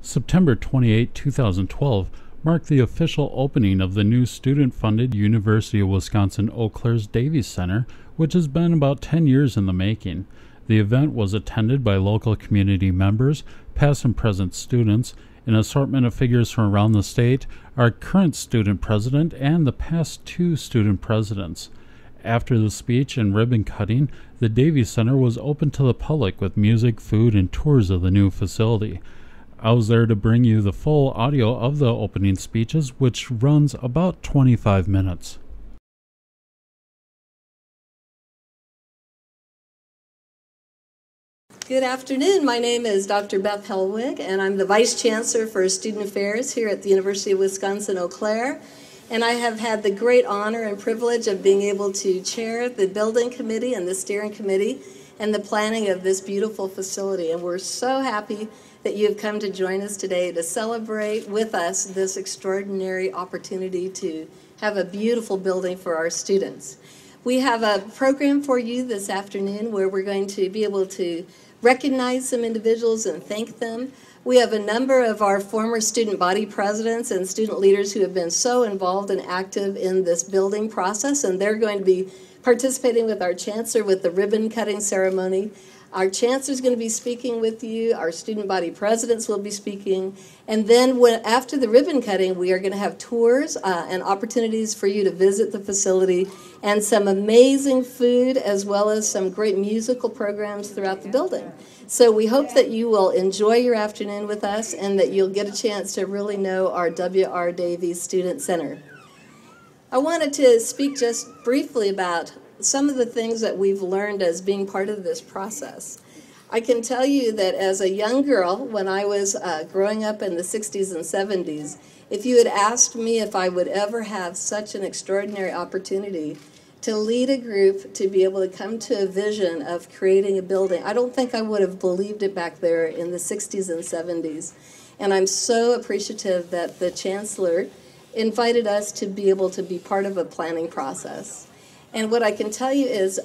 September 28, 2012 marked the official opening of the new student-funded University of Wisconsin-Eau Claire's Davies Center, which has been about 10 years in the making. The event was attended by local community members, past and present students, an assortment of figures from around the state, our current student president, and the past two student presidents. After the speech and ribbon cutting, the Davies Center was open to the public with music, food, and tours of the new facility. I was there to bring you the full audio of the opening speeches, which runs about 25 minutes. Good afternoon. My name is Dr. Beth Hellwig, and I'm the Vice Chancellor for Student Affairs here at the University of Wisconsin-Eau Claire. And I have had the great honor and privilege of being able to chair the building committee and the steering committee and the planning of this beautiful facility. And we're so happy that you have come to join us today to celebrate with us this extraordinary opportunity to have a beautiful building for our students. We have a program for you this afternoon where we're going to be able to recognize some individuals and thank them. We have a number of our former student body presidents and student leaders who have been so involved and active in this building process, and they're going to be participating with our chancellor with the ribbon cutting ceremony. Our chancellor is going to be speaking with you. Our student body presidents will be speaking. And then after the ribbon cutting, we are going to have tours and opportunities for you to visit the facility and some amazing food as well as some great musical programs throughout the building. So we hope that you will enjoy your afternoon with us and that you'll get a chance to really know our W.R. Davies Student Center. I wanted to speak just briefly about some of the things that we've learned as being part of this process. I can tell you that as a young girl, when I was growing up in the 60s and 70s, if you had asked me if I would ever have such an extraordinary opportunity to lead a group to be able to come to a vision of creating a building, I don't think I would have believed it back there in the 60s and 70s. And I'm so appreciative that the chancellor invited us to be able to be part of a planning process. And what I can tell you is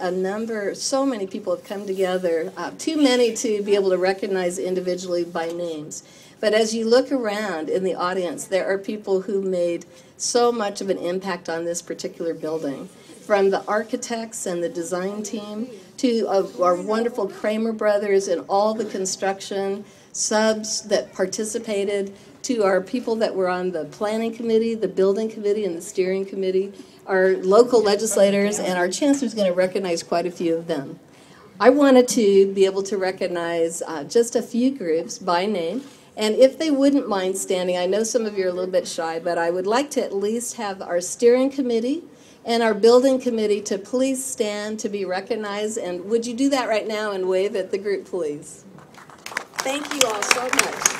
so many people have come together, too many to be able to recognize individually by names. But as you look around in the audience, there are people who made so much of an impact on this particular building. From the architects and the design team to our wonderful Kramer brothers and all the construction subs that participated, to our people that were on the planning committee, the building committee, and the steering committee, our local legislators, and our chancellor is going to recognize quite a few of them. I wanted to be able to recognize just a few groups by name, and if they wouldn't mind standing, I know some of you are a little bit shy, but I would like to at least have our steering committee and our building committee to please stand to be recognized, and would you do that right now and wave at the group, please? Thank you all so much.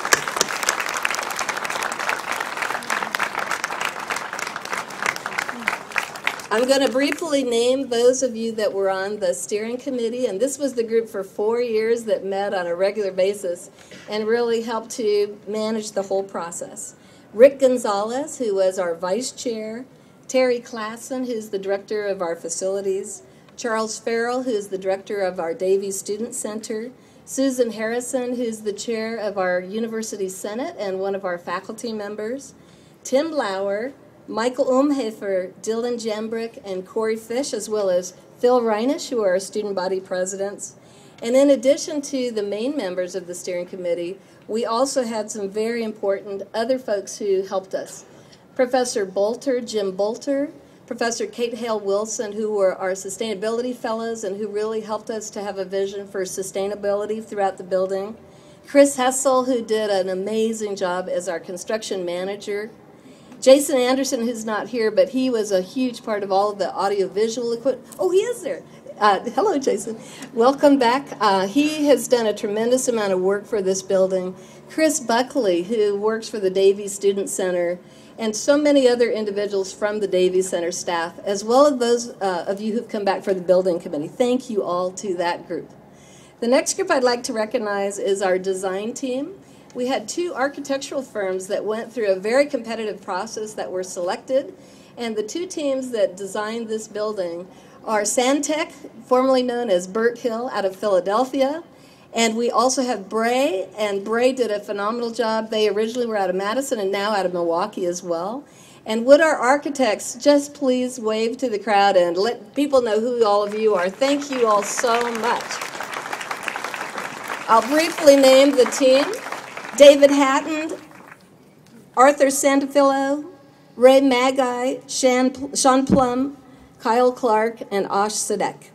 I'm going to briefly name those of you that were on the steering committee, and this was the group for 4 years that met on a regular basis and really helped to manage the whole process. Rick Gonzalez, who was our vice chair, Terry Klassen, who's the director of our facilities, Charles Farrell, who's the director of our Davies Student Center, Susan Harrison, who's the chair of our University Senate and one of our faculty members, Tim Lauer, Michael Umhofer, Dylan Jambrick, and Corey Fish, as well as Phil Reinisch, who are our student body presidents. And in addition to the main members of the steering committee, we also had some very important other folks who helped us. Professor Bolter, Jim Bolter, Professor Kate Hale Wilson, who were our sustainability fellows and who really helped us to have a vision for sustainability throughout the building. Chris Hessel, who did an amazing job as our construction manager. Jason Anderson, who's not here, but he was a huge part of all of the audiovisual equipment. Oh, he is there. Hello, Jason. Welcome back. He has done a tremendous amount of work for this building. Chris Buckley, who works for the Davies Student Center, and so many other individuals from the Davies Center staff, as well as those of you who've come back for the building committee. Thank you all to that group. The next group I'd like to recognize is our design team. We had 2 architectural firms that went through a very competitive process that were selected, and the 2 teams that designed this building are Santec, formerly known as Burt Hill, out of Philadelphia, And we also have Bray, and Bray did a phenomenal job. They originally were out of Madison and now out of Milwaukee as well. And would our architects just please wave to the crowd and let people know who all of you are. Thank you all so much. I'll briefly name the team: David Hatton, Arthur Santafillo, Ray Magai, Sean Plum, Kyle Clark, and Ash Sadek.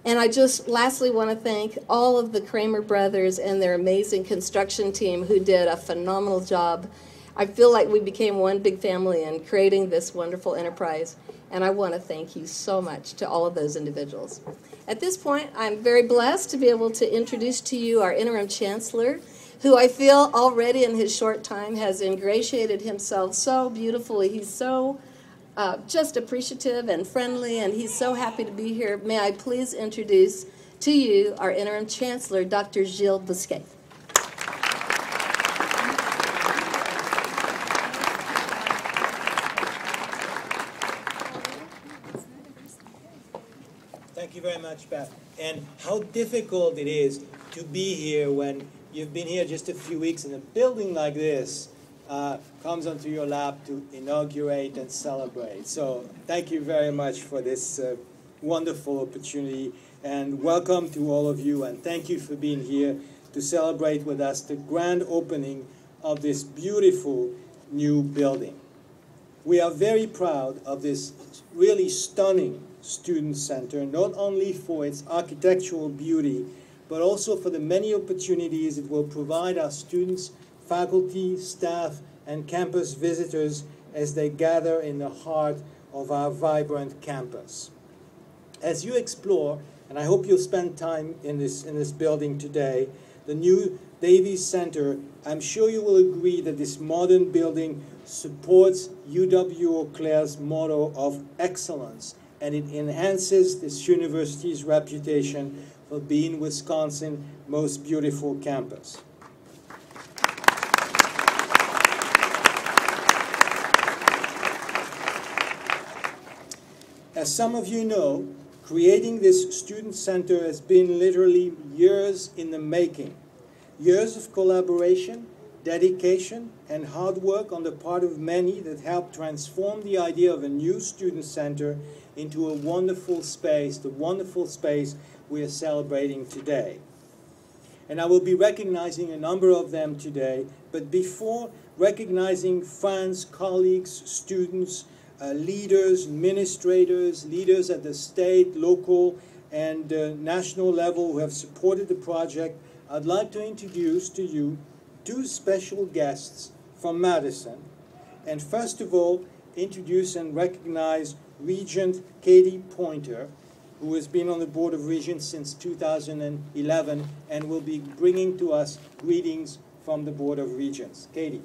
And I just lastly want to thank all of the Kramer brothers and their amazing construction team who did a phenomenal job. I feel like we became one big family in creating this wonderful enterprise, and I want to thank you so much to all of those individuals. At this point, I'm very blessed to be able to introduce to you our interim chancellor, who I feel already in his short time has ingratiated himself so beautifully. He's so just appreciative and friendly, and he's so happy to be here. May I please introduce to you our interim chancellor, Dr. Gilles Bousquet. Thank you very much, Beth. And how difficult it is to be here when you've been here just a few weeks and a building like this comes onto your lap to inaugurate and celebrate. So thank you very much for this wonderful opportunity, and welcome to all of you, and thank you for being here to celebrate with us the grand opening of this beautiful new building. We are very proud of this really stunning student center, not only for its architectural beauty, but also for the many opportunities it will provide our students, faculty, staff, and campus visitors as they gather in the heart of our vibrant campus. As you explore, and I hope you'll spend time in this building today, the new Davies Center, I'm sure you will agree that this modern building supports UW-Eau Claire's motto of excellence, and it enhances this university's reputation for being Wisconsin's most beautiful campus. As some of you know, creating this student center has been literally years in the making. Years of collaboration, dedication, and hard work on the part of many that helped transform the idea of a new student center into a wonderful space, the wonderful space we are celebrating today. And I will be recognizing a number of them today, but before recognizing friends, colleagues, students, leaders, administrators, leaders at the state, local, and national level who have supported the project, I'd like to introduce to you two special guests from Madison. And first of all, introduce and recognize Regent Katie Pointer, who has been on the Board of Regents since 2011 and will be bringing to us greetings from the Board of Regents. Katie.